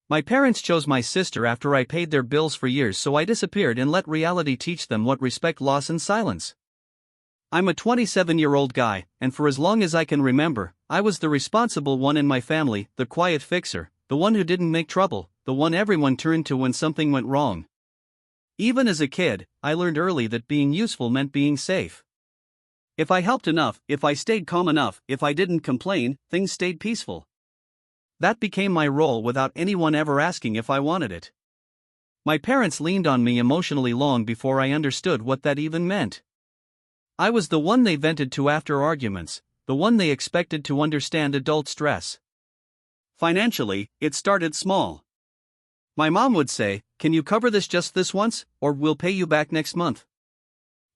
My parents chose my sister after I paid their bills for years, so I disappeared and let reality teach them what respect, loss, and silence. I'm a 27-year-old guy, and for as long as I can remember, I was the responsible one in my family, the quiet fixer, the one who didn't make trouble, the one everyone turned to when something went wrong. Even as a kid, I learned early that being useful meant being safe. If I helped enough, if I stayed calm enough, if I didn't complain, things stayed peaceful. That became my role without anyone ever asking if I wanted it. My parents leaned on me emotionally long before I understood what that even meant. I was the one they vented to after arguments, the one they expected to understand adult stress. Financially, it started small. My mom would say, "Can you cover this just this once, or we'll pay you back next month?"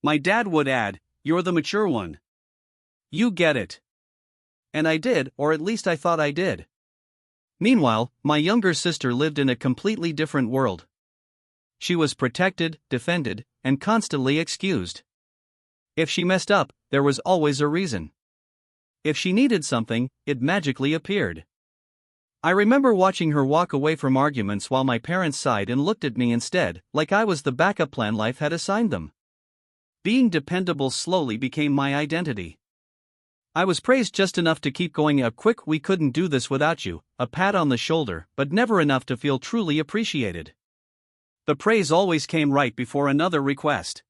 My dad would add, "You're the mature one. You get it." And I did, or at least I thought I did. Meanwhile, my younger sister lived in a completely different world. She was protected, defended, and constantly excused. If she messed up, there was always a reason. If she needed something, it magically appeared. I remember watching her walk away from arguments while my parents sighed and looked at me instead, like I was the backup plan life had assigned them. Being dependable slowly became my identity. I was praised just enough to keep going, a quick "we couldn't do this without you," a pat on the shoulder, but never enough to feel truly appreciated. The praise always came right before another request.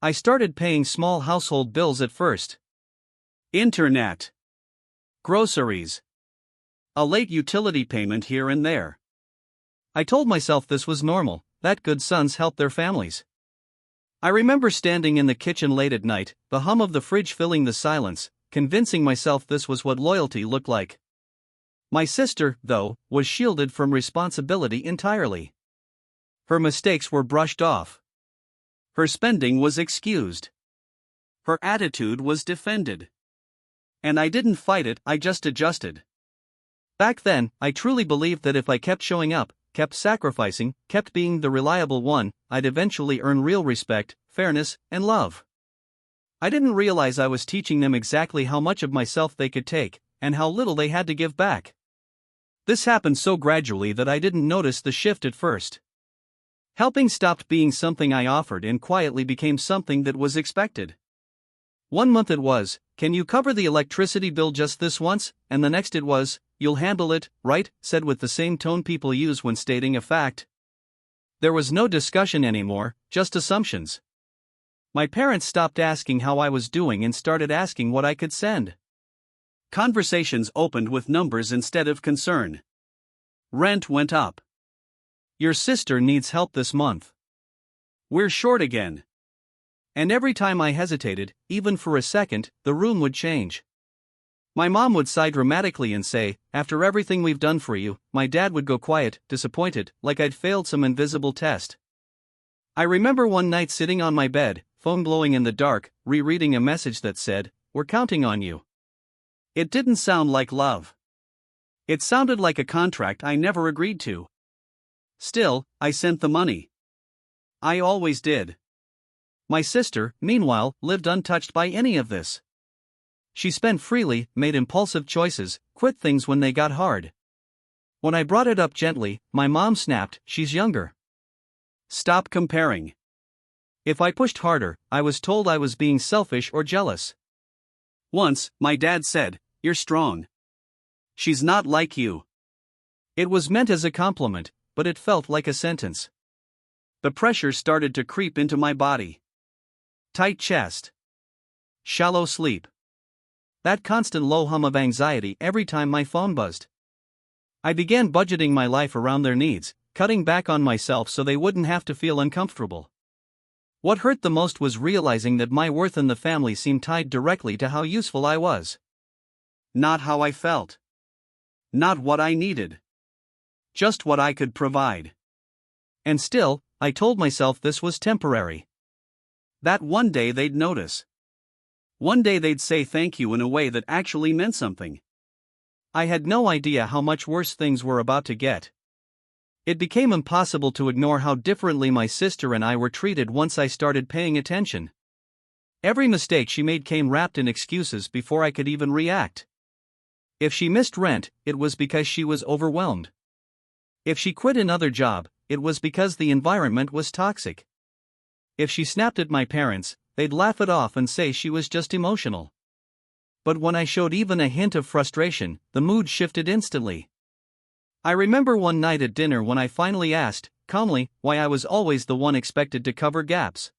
I started paying small household bills at first. Internet. Groceries. A late utility payment here and there. I told myself this was normal, that good sons help their families. I remember standing in the kitchen late at night, the hum of the fridge filling the silence, convincing myself this was what loyalty looked like. My sister, though, was shielded from responsibility entirely. Her mistakes were brushed off. Her spending was excused. Her attitude was defended. And I didn't fight it, I just adjusted. Back then, I truly believed that if I kept showing up, kept sacrificing, kept being the reliable one, I'd eventually earn real respect, fairness, and love. I didn't realize I was teaching them exactly how much of myself they could take, and how little they had to give back. This happened so gradually that I didn't notice the shift at first. Helping stopped being something I offered and quietly became something that was expected. One month it was, "Can you cover the electricity bill just this once?" And the next it was, "You'll handle it, right?" said with the same tone people use when stating a fact. There was no discussion anymore, just assumptions. My parents stopped asking how I was doing and started asking what I could send. Conversations opened with numbers instead of concern. Rent went up. "Your sister needs help this month. We're short again." And every time I hesitated, even for a second, the room would change. My mom would sigh dramatically and say, "After everything we've done for you," my dad would go quiet, disappointed, like I'd failed some invisible test. I remember one night sitting on my bed, phone glowing in the dark, rereading a message that said, "We're counting on you." It didn't sound like love. It sounded like a contract I never agreed to. Still, I sent the money. I always did. My sister, meanwhile, lived untouched by any of this. She spent freely, made impulsive choices, quit things when they got hard. When I brought it up gently, my mom snapped, "She's younger. Stop comparing." If I pushed harder, I was told I was being selfish or jealous. Once, my dad said, "You're strong. She's not like you." It was meant as a compliment, but it felt like a sentence. The pressure started to creep into my body. Tight chest. Shallow sleep. That constant low hum of anxiety every time my phone buzzed. I began budgeting my life around their needs, cutting back on myself so they wouldn't have to feel uncomfortable. What hurt the most was realizing that my worth in the family seemed tied directly to how useful I was. Not how I felt. Not what I needed. Just what I could provide. And still, I told myself this was temporary. That one day they'd notice. One day they'd say thank you in a way that actually meant something. I had no idea how much worse things were about to get. It became impossible to ignore how differently my sister and I were treated once I started paying attention. Every mistake she made came wrapped in excuses before I could even react. If she missed rent, it was because she was overwhelmed. If she quit another job, it was because the environment was toxic. If she snapped at my parents, they'd laugh it off and say she was just emotional. But when I showed even a hint of frustration, the mood shifted instantly. I remember one night at dinner when I finally asked, calmly, why I was always the one expected to cover gaps.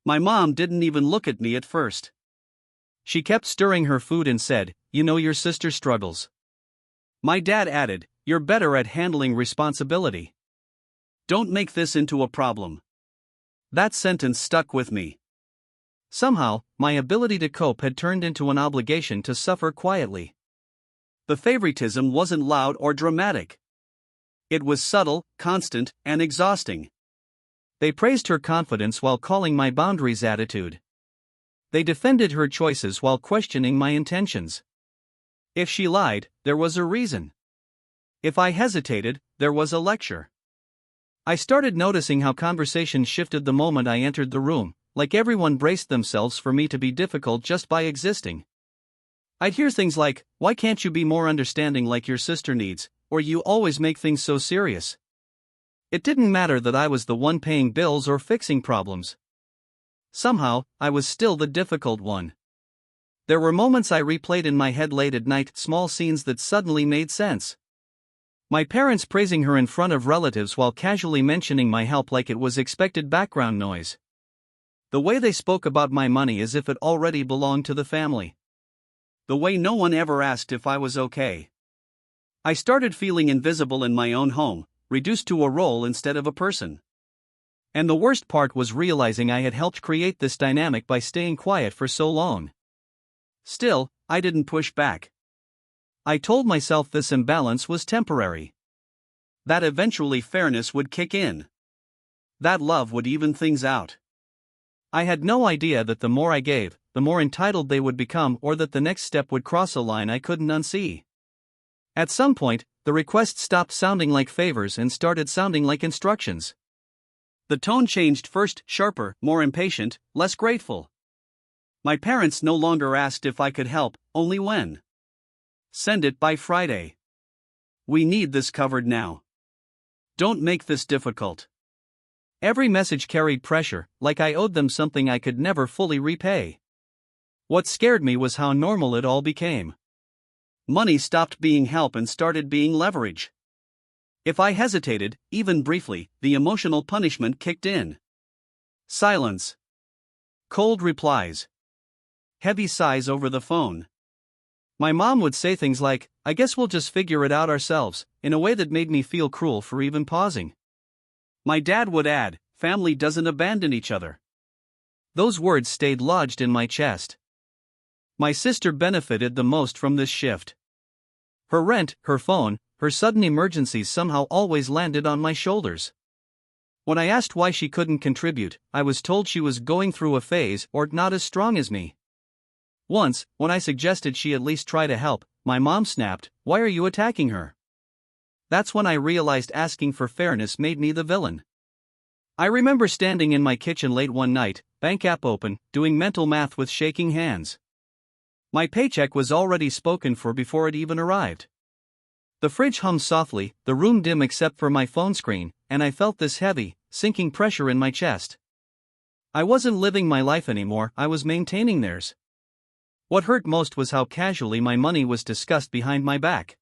My mom didn't even look at me at first. She kept stirring her food and said, "You know your sister struggles." My dad added, "You're better at handling responsibility. Don't make this into a problem." That sentence stuck with me. Somehow, my ability to cope had turned into an obligation to suffer quietly. The favoritism wasn't loud or dramatic. It was subtle, constant, and exhausting. They praised her confidence while calling my boundaries attitude. They defended her choices while questioning my intentions. If she lied, there was a reason. If I hesitated, there was a lecture. I started noticing how conversation shifted the moment I entered the room, like everyone braced themselves for me to be difficult just by existing. I'd hear things like, "Why can't you be more understanding like your sister needs, or you always make things so serious?" It didn't matter that I was the one paying bills or fixing problems. Somehow, I was still the difficult one. There were moments I replayed in my head late at night, small scenes that suddenly made sense. My parents praising her in front of relatives while casually mentioning my help like it was expected background noise. The way they spoke about my money as if it already belonged to the family. The way no one ever asked if I was okay. I started feeling invisible in my own home, reduced to a role instead of a person. And the worst part was realizing I had helped create this dynamic by staying quiet for so long. Still, I didn't push back. I told myself this imbalance was temporary. That eventually fairness would kick in. That love would even things out. I had no idea that the more I gave, the more entitled they would become, or that the next step would cross a line I couldn't unsee. At some point, the requests stopped sounding like favors and started sounding like instructions. The tone changed, first sharper, more impatient, less grateful. My parents no longer asked if I could help, only when. "Send it by Friday. We need this covered now. Don't make this difficult." Every message carried pressure, like I owed them something I could never fully repay. What scared me was how normal it all became. Money stopped being help and started being leverage. If I hesitated, even briefly, the emotional punishment kicked in. Silence. Cold replies. Heavy sighs over the phone. My mom would say things like, "I guess we'll just figure it out ourselves," in a way that made me feel cruel for even pausing. My dad would add, "Family doesn't abandon each other." Those words stayed lodged in my chest. My sister benefited the most from this shift. Her rent, her phone, her sudden emergencies somehow always landed on my shoulders. When I asked why she couldn't contribute, I was told she was going through a phase or not as strong as me. Once, when I suggested she at least try to help, my mom snapped, "Why are you attacking her?" That's when I realized asking for fairness made me the villain. I remember standing in my kitchen late one night, bank app open, doing mental math with shaking hands. My paycheck was already spoken for before it even arrived. The fridge hummed softly, the room dim except for my phone screen, and I felt this heavy, sinking pressure in my chest. I wasn't living my life anymore, I was maintaining theirs. What hurt most was how casually my money was discussed behind my back.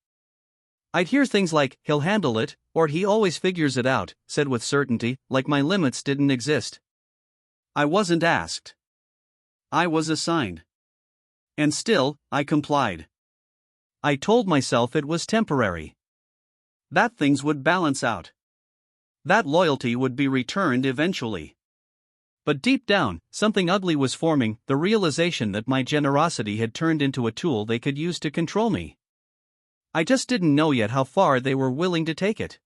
I'd hear things like, "He'll handle it," or "He always figures it out," said with certainty, like my limits didn't exist. I wasn't asked. I was assigned. And still, I complied. I told myself it was temporary. That things would balance out. That loyalty would be returned eventually. But deep down, something ugly was forming, the realization that my generosity had turned into a tool they could use to control me. I just didn't know yet how far they were willing to take it.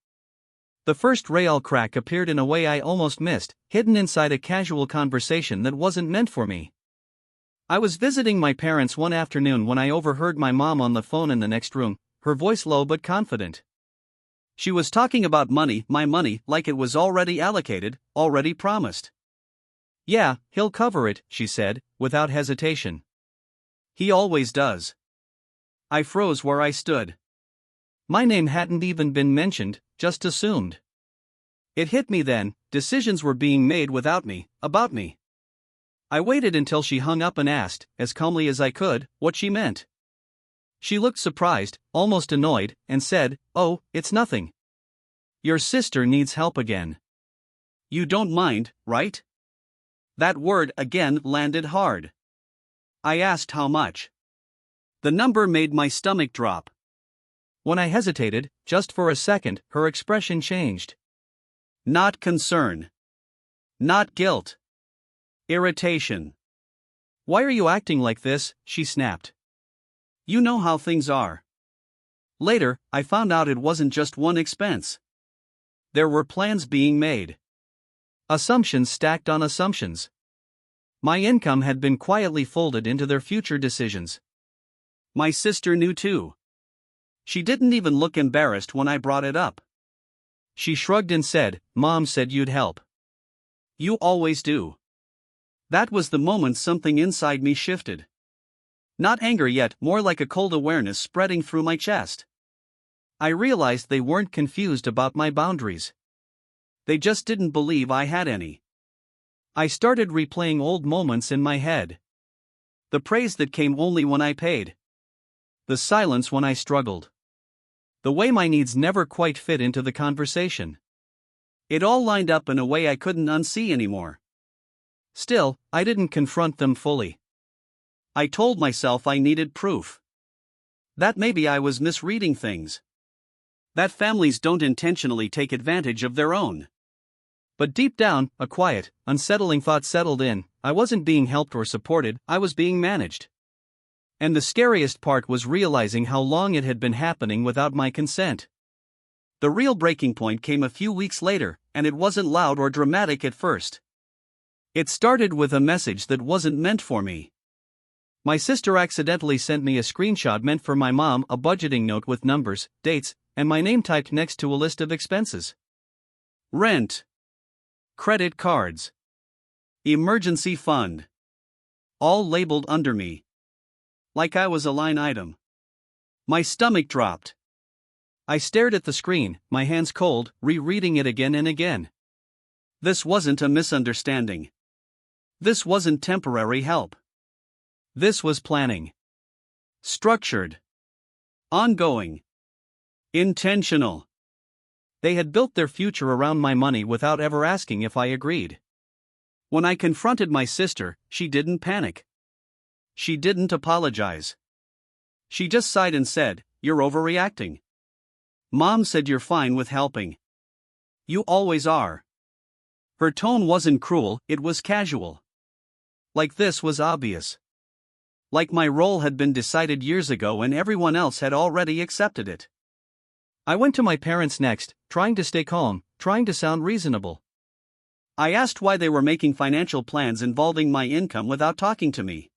The first real crack appeared in a way I almost missed, hidden inside a casual conversation that wasn't meant for me. I was visiting my parents one afternoon when I overheard my mom on the phone in the next room, her voice low but confident. She was talking about money, my money, like it was already allocated, already promised. "Yeah, he'll cover it," she said, without hesitation. "He always does." I froze where I stood. My name hadn't even been mentioned, just assumed. It hit me then, decisions were being made without me, about me. I waited until she hung up and asked, as calmly as I could, what she meant. She looked surprised, almost annoyed, and said, "Oh, it's nothing. Your sister needs help again. You don't mind, right?" That word again landed hard. I asked how much. The number made my stomach drop. When I hesitated, just for a second, her expression changed. Not concern. Not guilt. Irritation. "Why are you acting like this?" she snapped. "You know how things are." Later, I found out it wasn't just one expense. There were plans being made. Assumptions stacked on assumptions. My income had been quietly folded into their future decisions. My sister knew too. She didn't even look embarrassed when I brought it up. She shrugged and said, "Mom said you'd help. You always do." That was the moment something inside me shifted. Not anger yet, more like a cold awareness spreading through my chest. I realized they weren't confused about my boundaries. They just didn't believe I had any. I started replaying old moments in my head. The praise that came only when I paid. The silence when I struggled. The way my needs never quite fit into the conversation. It all lined up in a way I couldn't unsee anymore. Still, I didn't confront them fully. I told myself I needed proof. That maybe I was misreading things. That families don't intentionally take advantage of their own. But deep down, a quiet, unsettling thought settled in. I wasn't being helped or supported, I was being managed. And the scariest part was realizing how long it had been happening without my consent. The real breaking point came a few weeks later, and it wasn't loud or dramatic at first. It started with a message that wasn't meant for me. My sister accidentally sent me a screenshot meant for my mom, a budgeting note with numbers, dates, and my name typed next to a list of expenses. Rent. Credit cards. Emergency fund. All labeled under me. Like I was a line item. My stomach dropped. I stared at the screen, my hands cold, rereading it again and again. This wasn't a misunderstanding. This wasn't temporary help. This was planning. Structured. Ongoing. Intentional. They had built their future around my money without ever asking if I agreed. When I confronted my sister, she didn't panic. She didn't apologize. She just sighed and said, "You're overreacting. Mom said you're fine with helping. You always are." Her tone wasn't cruel, it was casual. Like this was obvious. Like my role had been decided years ago and everyone else had already accepted it. I went to my parents next, trying to stay calm, trying to sound reasonable. I asked why they were making financial plans involving my income without talking to me.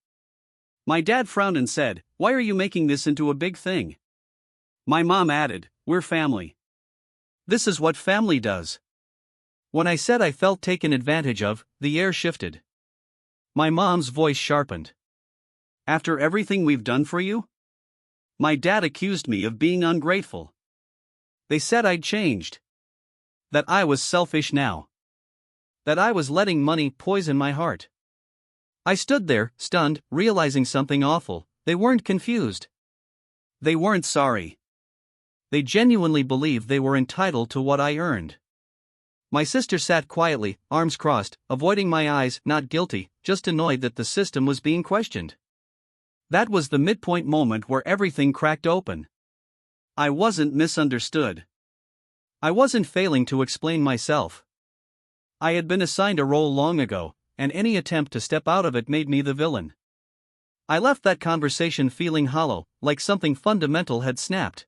My dad frowned and said, "Why are you making this into a big thing?" My mom added, "We're family. This is what family does." When I said I felt taken advantage of, the air shifted. My mom's voice sharpened. "After everything we've done for you?" My dad accused me of being ungrateful. They said I'd changed. That I was selfish now. That I was letting money poison my heart. I stood there, stunned, realizing something awful. They weren't confused. They weren't sorry. They genuinely believed they were entitled to what I earned. My sister sat quietly, arms crossed, avoiding my eyes, not guilty, just annoyed that the system was being questioned. That was the midpoint moment where everything cracked open. I wasn't misunderstood. I wasn't failing to explain myself. I had been assigned a role long ago, and any attempt to step out of it made me the villain. I left that conversation feeling hollow, like something fundamental had snapped.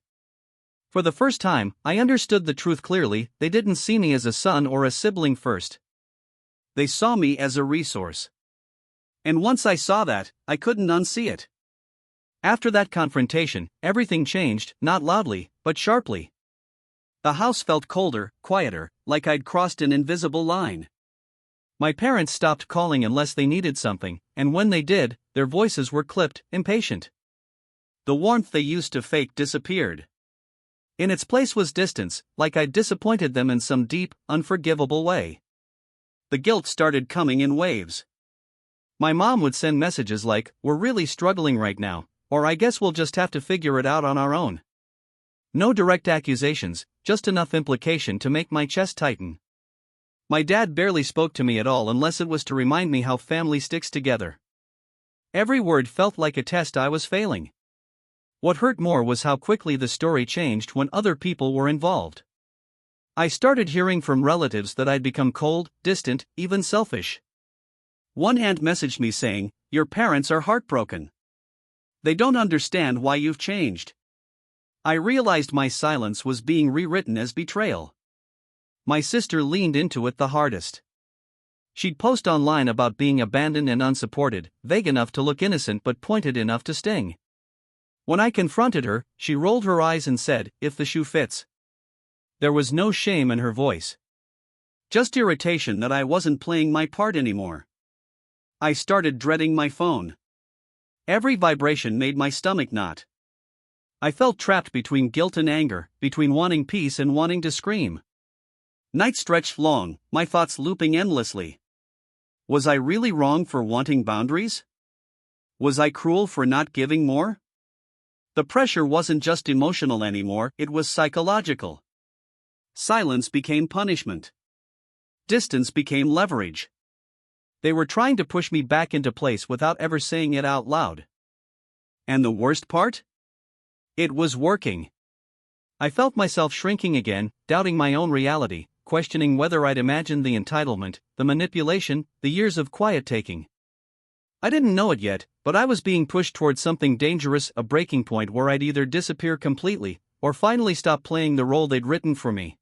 For the first time, I understood the truth clearly. They didn't see me as a son or a sibling first. They saw me as a resource. And once I saw that, I couldn't unsee it. After that confrontation, everything changed, not loudly, but sharply. The house felt colder, quieter, like I'd crossed an invisible line. My parents stopped calling unless they needed something, and when they did, their voices were clipped, impatient. The warmth they used to fake disappeared. In its place was distance, like I'd disappointed them in some deep, unforgivable way. The guilt started coming in waves. My mom would send messages like, "We're really struggling right now," or "I guess we'll just have to figure it out on our own." No direct accusations, just enough implication to make my chest tighten. My dad barely spoke to me at all unless it was to remind me how family sticks together. Every word felt like a test I was failing. What hurt more was how quickly the story changed when other people were involved. I started hearing from relatives that I'd become cold, distant, even selfish. One aunt messaged me saying, "Your parents are heartbroken. They don't understand why you've changed." I realized my silence was being rewritten as betrayal. My sister leaned into it the hardest. She'd post online about being abandoned and unsupported, vague enough to look innocent but pointed enough to sting. When I confronted her, she rolled her eyes and said, "If the shoe fits." There was no shame in her voice. Just irritation that I wasn't playing my part anymore. I started dreading my phone. Every vibration made my stomach knot. I felt trapped between guilt and anger, between wanting peace and wanting to scream. Nights stretched long, my thoughts looping endlessly. Was I really wrong for wanting boundaries? Was I cruel for not giving more? The pressure wasn't just emotional anymore, it was psychological. Silence became punishment. Distance became leverage. They were trying to push me back into place without ever saying it out loud. And the worst part? It was working. I felt myself shrinking again, doubting my own reality, questioning whether I'd imagined the entitlement, the manipulation, the years of quiet taking. I didn't know it yet, but I was being pushed towards something dangerous, a breaking point where I'd either disappear completely, or finally stop playing the role they'd written for me.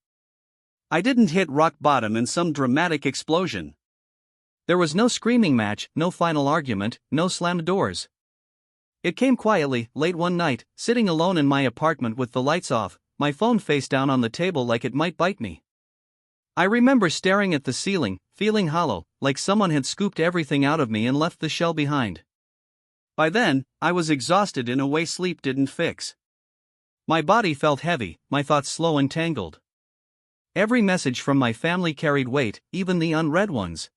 I didn't hit rock bottom in some dramatic explosion. There was no screaming match, no final argument, no slammed doors. It came quietly, late one night, sitting alone in my apartment with the lights off, my phone face down on the table like it might bite me. I remember staring at the ceiling, feeling hollow, like someone had scooped everything out of me and left the shell behind. By then, I was exhausted in a way sleep didn't fix. My body felt heavy, my thoughts slow and tangled. Every message from my family carried weight, even the unread ones.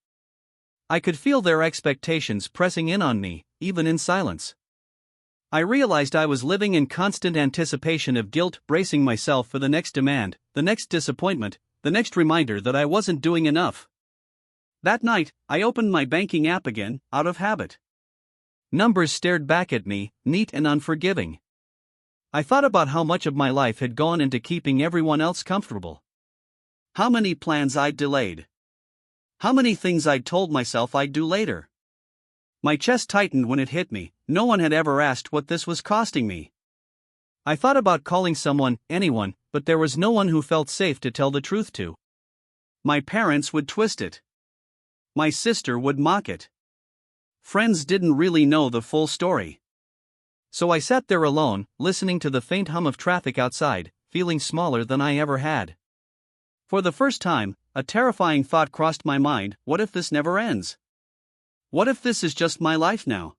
I could feel their expectations pressing in on me, even in silence. I realized I was living in constant anticipation of guilt, bracing myself for the next demand, the next disappointment, the next reminder that I wasn't doing enough. That night, I opened my banking app again, out of habit. Numbers stared back at me, neat and unforgiving. I thought about how much of my life had gone into keeping everyone else comfortable. How many plans I'd delayed. How many things I'd told myself I'd do later. My chest tightened when it hit me. No one had ever asked what this was costing me. I thought about calling someone, anyone, but there was no one who felt safe to tell the truth to. My parents would twist it. My sister would mock it. Friends didn't really know the full story. So I sat there alone, listening to the faint hum of traffic outside, feeling smaller than I ever had. For the first time, a terrifying thought crossed my mind: what if this never ends? What if this is just my life now?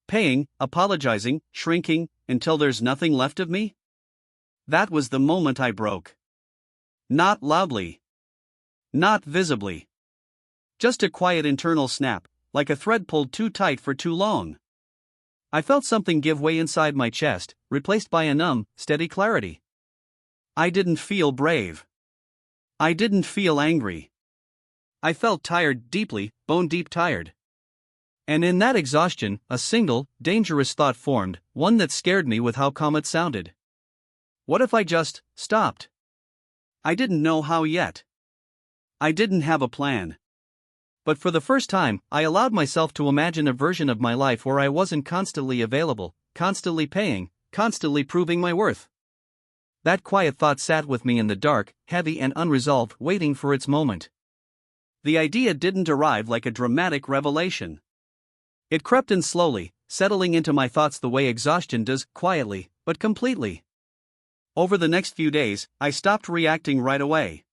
Paying, apologizing, shrinking, until there's nothing left of me? That was the moment I broke. Not loudly. Not visibly. Just a quiet internal snap, like a thread pulled too tight for too long. I felt something give way inside my chest, replaced by a numb, steady clarity. I didn't feel brave. I didn't feel angry. I felt tired, deeply, bone-deep tired. And in that exhaustion, a single, dangerous thought formed, one that scared me with how calm it sounded. What if I just stopped? I didn't know how yet. I didn't have a plan. But for the first time, I allowed myself to imagine a version of my life where I wasn't constantly available, constantly paying, constantly proving my worth. That quiet thought sat with me in the dark, heavy and unresolved, waiting for its moment. The idea didn't arrive like a dramatic revelation. It crept in slowly, settling into my thoughts the way exhaustion does, quietly, but completely. Over the next few days, I stopped reacting right away.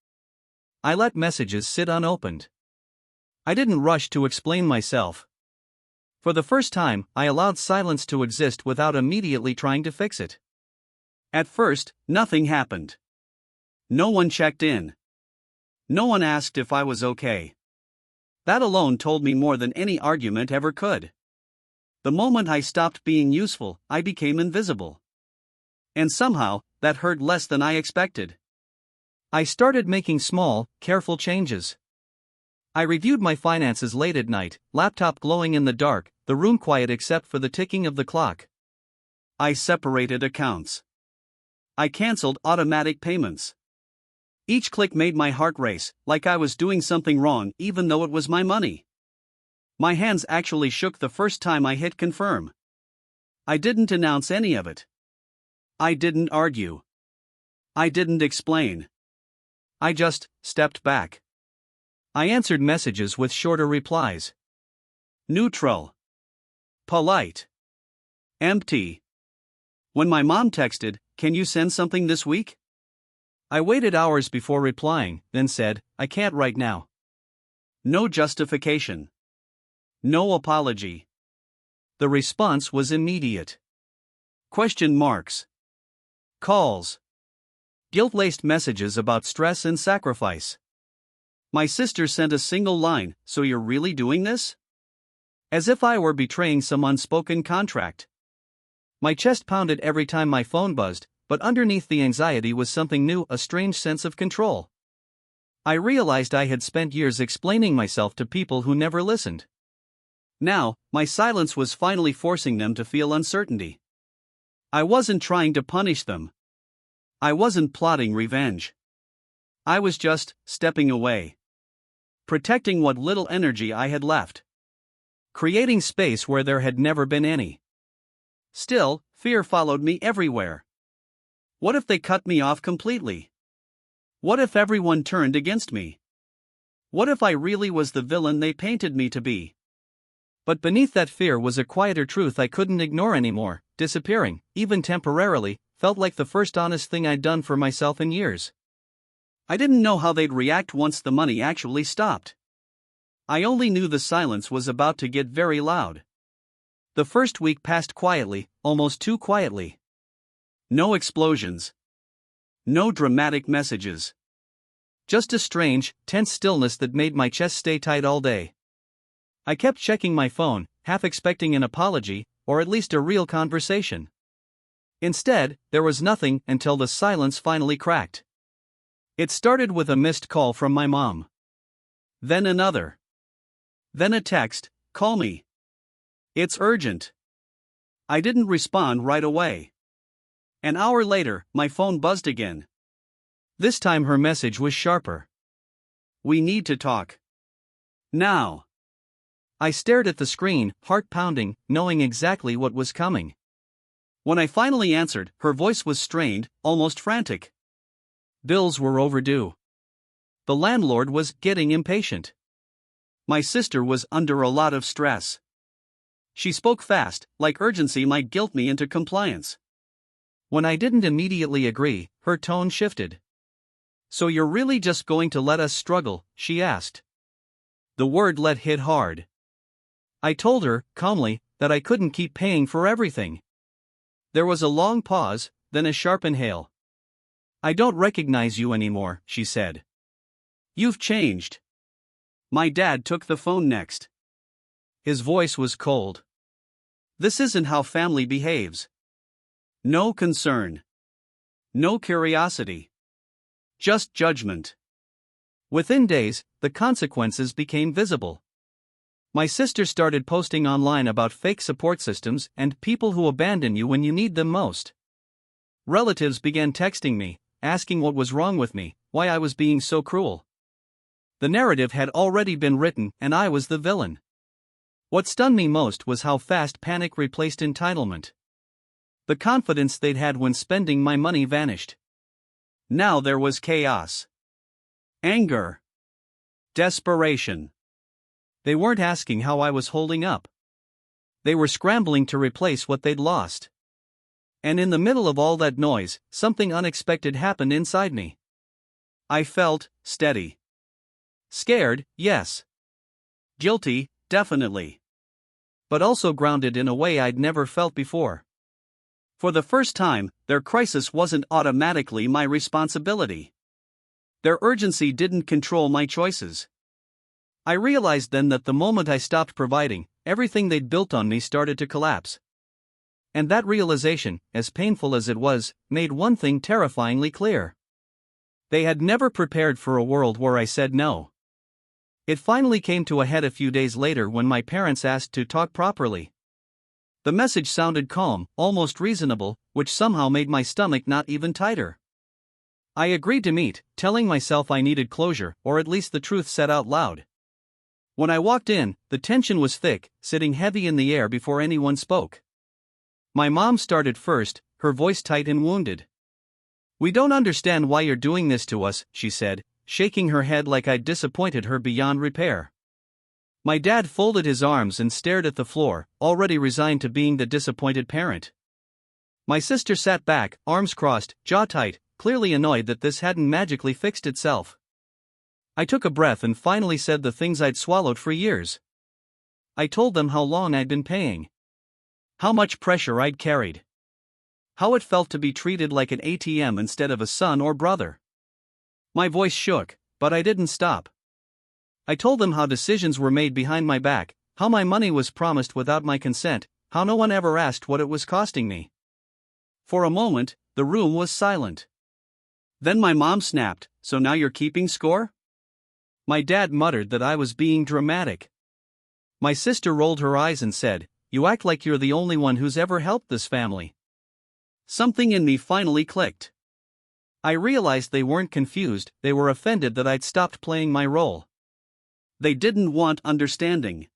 I let messages sit unopened. I didn't rush to explain myself. For the first time, I allowed silence to exist without immediately trying to fix it. At first, nothing happened. No one checked in. No one asked if I was okay. That alone told me more than any argument ever could. The moment I stopped being useful, I became invisible. And somehow, that hurt less than I expected. I started making small, careful changes. I reviewed my finances late at night, laptop glowing in the dark, the room quiet except for the ticking of the clock. I separated accounts. I canceled automatic payments. Each click made my heart race, like I was doing something wrong even though it was my money. My hands actually shook the first time I hit confirm. I didn't announce any of it. I didn't argue. I didn't explain. I just stepped back. I answered messages with shorter replies. Neutral. Polite. Empty. When my mom texted, "Can you send something this week?" I waited hours before replying, then said, "I can't right now." No justification. No apology. The response was immediate. Question marks. Calls. Guilt-laced messages about stress and sacrifice. My sister sent a single line, "So you're really doing this?" As if I were betraying some unspoken contract. My chest pounded every time my phone buzzed, but underneath the anxiety was something new, a strange sense of control. I realized I had spent years explaining myself to people who never listened. Now, my silence was finally forcing them to feel uncertainty. I wasn't trying to punish them. I wasn't plotting revenge. I was just stepping away. Protecting what little energy I had left. Creating space where there had never been any. Still, fear followed me everywhere. What if they cut me off completely? What if everyone turned against me? What if I really was the villain they painted me to be? But beneath that fear was a quieter truth I couldn't ignore anymore. Disappearing, even temporarily, felt like the first honest thing I'd done for myself in years. I didn't know how they'd react once the money actually stopped. I only knew the silence was about to get very loud. The first week passed quietly, almost too quietly. No explosions. No dramatic messages. Just a strange, tense stillness that made my chest stay tight all day. I kept checking my phone, half expecting an apology, or at least a real conversation. Instead, there was nothing until the silence finally cracked. It started with a missed call from my mom. Then another. Then a text, "Call me. It's urgent." I didn't respond right away. An hour later, my phone buzzed again. This time her message was sharper. "We need to talk. Now." I stared at the screen, heart pounding, knowing exactly what was coming. When I finally answered, her voice was strained, almost frantic. Bills were overdue. The landlord was getting impatient. My sister was under a lot of stress. She spoke fast, like urgency might guilt me into compliance. When I didn't immediately agree, her tone shifted. "So you're really just going to let us struggle?" she asked. The word "let" hit hard. I told her, calmly, that I couldn't keep paying for everything. There was a long pause, then a sharp inhale. "I don't recognize you anymore," she said. "You've changed." My dad took the phone next. His voice was cold. "This isn't how family behaves." No concern. No curiosity. Just judgment. Within days, the consequences became visible. My sister started posting online about fake support systems and people who abandon you when you need them most. Relatives began texting me, asking what was wrong with me, why I was being so cruel. The narrative had already been written, and I was the villain. What stunned me most was how fast panic replaced entitlement. The confidence they'd had when spending my money vanished. Now there was chaos. Anger. Desperation. They weren't asking how I was holding up. They were scrambling to replace what they'd lost. And in the middle of all that noise, something unexpected happened inside me. I felt steady. Scared, yes. Guilty, definitely. But also grounded in a way I'd never felt before. For the first time, their crisis wasn't automatically my responsibility. Their urgency didn't control my choices. I realized then that the moment I stopped providing, everything they'd built on me started to collapse. And that realization, as painful as it was, made one thing terrifyingly clear. They had never prepared for a world where I said no. It finally came to a head a few days later when my parents asked to talk properly. The message sounded calm, almost reasonable, which somehow made my stomach not even tighter. I agreed to meet, telling myself I needed closure, or at least the truth said out loud. When I walked in, the tension was thick, sitting heavy in the air before anyone spoke. My mom started first, her voice tight and wounded. "We don't understand why you're doing this to us," she said, shaking her head like I'd disappointed her beyond repair. My dad folded his arms and stared at the floor, already resigned to being the disappointed parent. My sister sat back, arms crossed, jaw tight, clearly annoyed that this hadn't magically fixed itself. I took a breath and finally said the things I'd swallowed for years. I told them how long I'd been paying. How much pressure I'd carried. How it felt to be treated like an ATM instead of a son or brother. My voice shook, but I didn't stop. I told them how decisions were made behind my back, how my money was promised without my consent, how no one ever asked what it was costing me. For a moment, the room was silent. Then my mom snapped, "So now you're keeping score?" My dad muttered that I was being dramatic. My sister rolled her eyes and said, "You act like you're the only one who's ever helped this family." Something in me finally clicked. I realized they weren't confused, they were offended that I'd stopped playing my role. They didn't want understanding.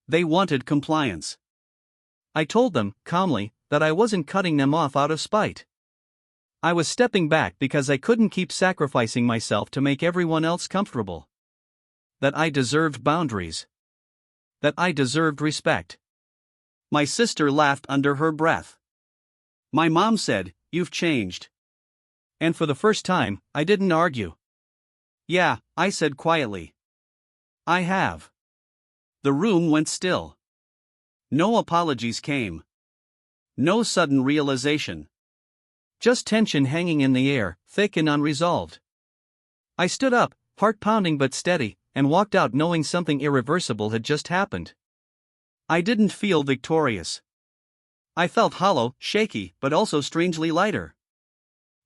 They wanted compliance. I told them, calmly, that I wasn't cutting them off out of spite. I was stepping back because I couldn't keep sacrificing myself to make everyone else comfortable. That I deserved boundaries. That I deserved respect. My sister laughed under her breath. My mom said, "You've changed." And for the first time, I didn't argue. "Yeah," I said quietly. "I have." The room went still. No apologies came. No sudden realization. Just tension hanging in the air, thick and unresolved. I stood up, heart pounding but steady, and walked out knowing something irreversible had just happened. I didn't feel victorious. I felt hollow, shaky, but also strangely lighter.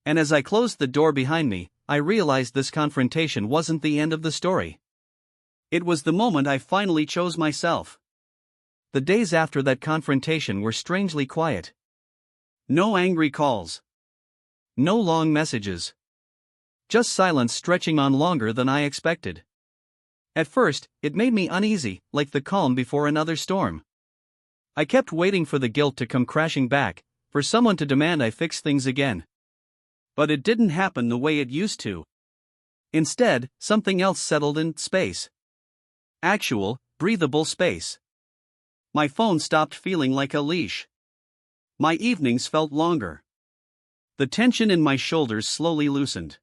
And as I closed the door behind me, I realized this confrontation wasn't the end of the story. It was the moment I finally chose myself. The days after that confrontation were strangely quiet. No angry calls. No long messages. Just silence stretching on longer than I expected. At first, it made me uneasy, like the calm before another storm. I kept waiting for the guilt to come crashing back, for someone to demand I fix things again. But it didn't happen the way it used to. Instead, something else settled in space. Actual, breathable space. My phone stopped feeling like a leash. My evenings felt longer. The tension in my shoulders slowly loosened.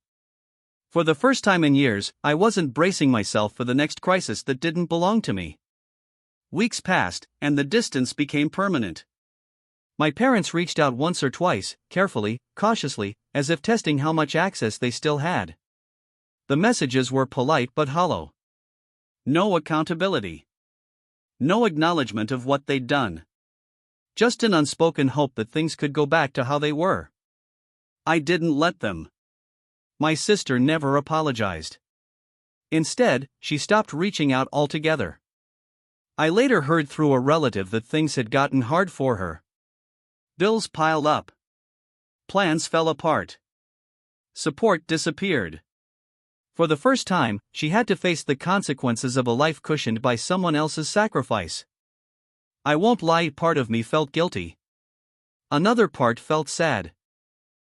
For the first time in years, I wasn't bracing myself for the next crisis that didn't belong to me. Weeks passed, and the distance became permanent. My parents reached out once or twice, carefully, cautiously, as if testing how much access they still had. The messages were polite but hollow. No accountability. No acknowledgement of what they'd done. Just an unspoken hope that things could go back to how they were. I didn't let them. My sister never apologized. Instead, she stopped reaching out altogether. I later heard through a relative that things had gotten hard for her. Bills piled up. Plans fell apart. Support disappeared. For the first time, she had to face the consequences of a life cushioned by someone else's sacrifice. I won't lie, part of me felt guilty. Another part felt sad.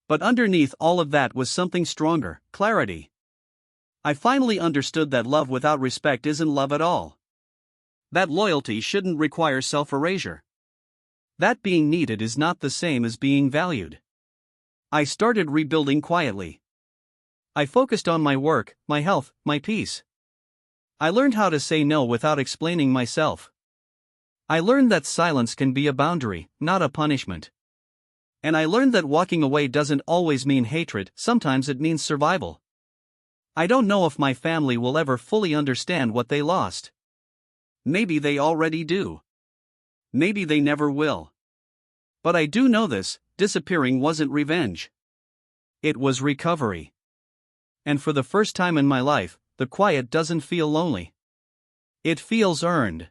But underneath all of that was something stronger, clarity. I finally understood that love without respect isn't love at all. That loyalty shouldn't require self-erasure. That being needed is not the same as being valued. I started rebuilding quietly. I focused on my work, my health, my peace. I learned how to say no without explaining myself. I learned that silence can be a boundary, not a punishment. And I learned that walking away doesn't always mean hatred, sometimes it means survival. I don't know if my family will ever fully understand what they lost. Maybe they already do. Maybe they never will. But I do know this: disappearing wasn't revenge. It was recovery. And for the first time in my life, the quiet doesn't feel lonely. It feels earned.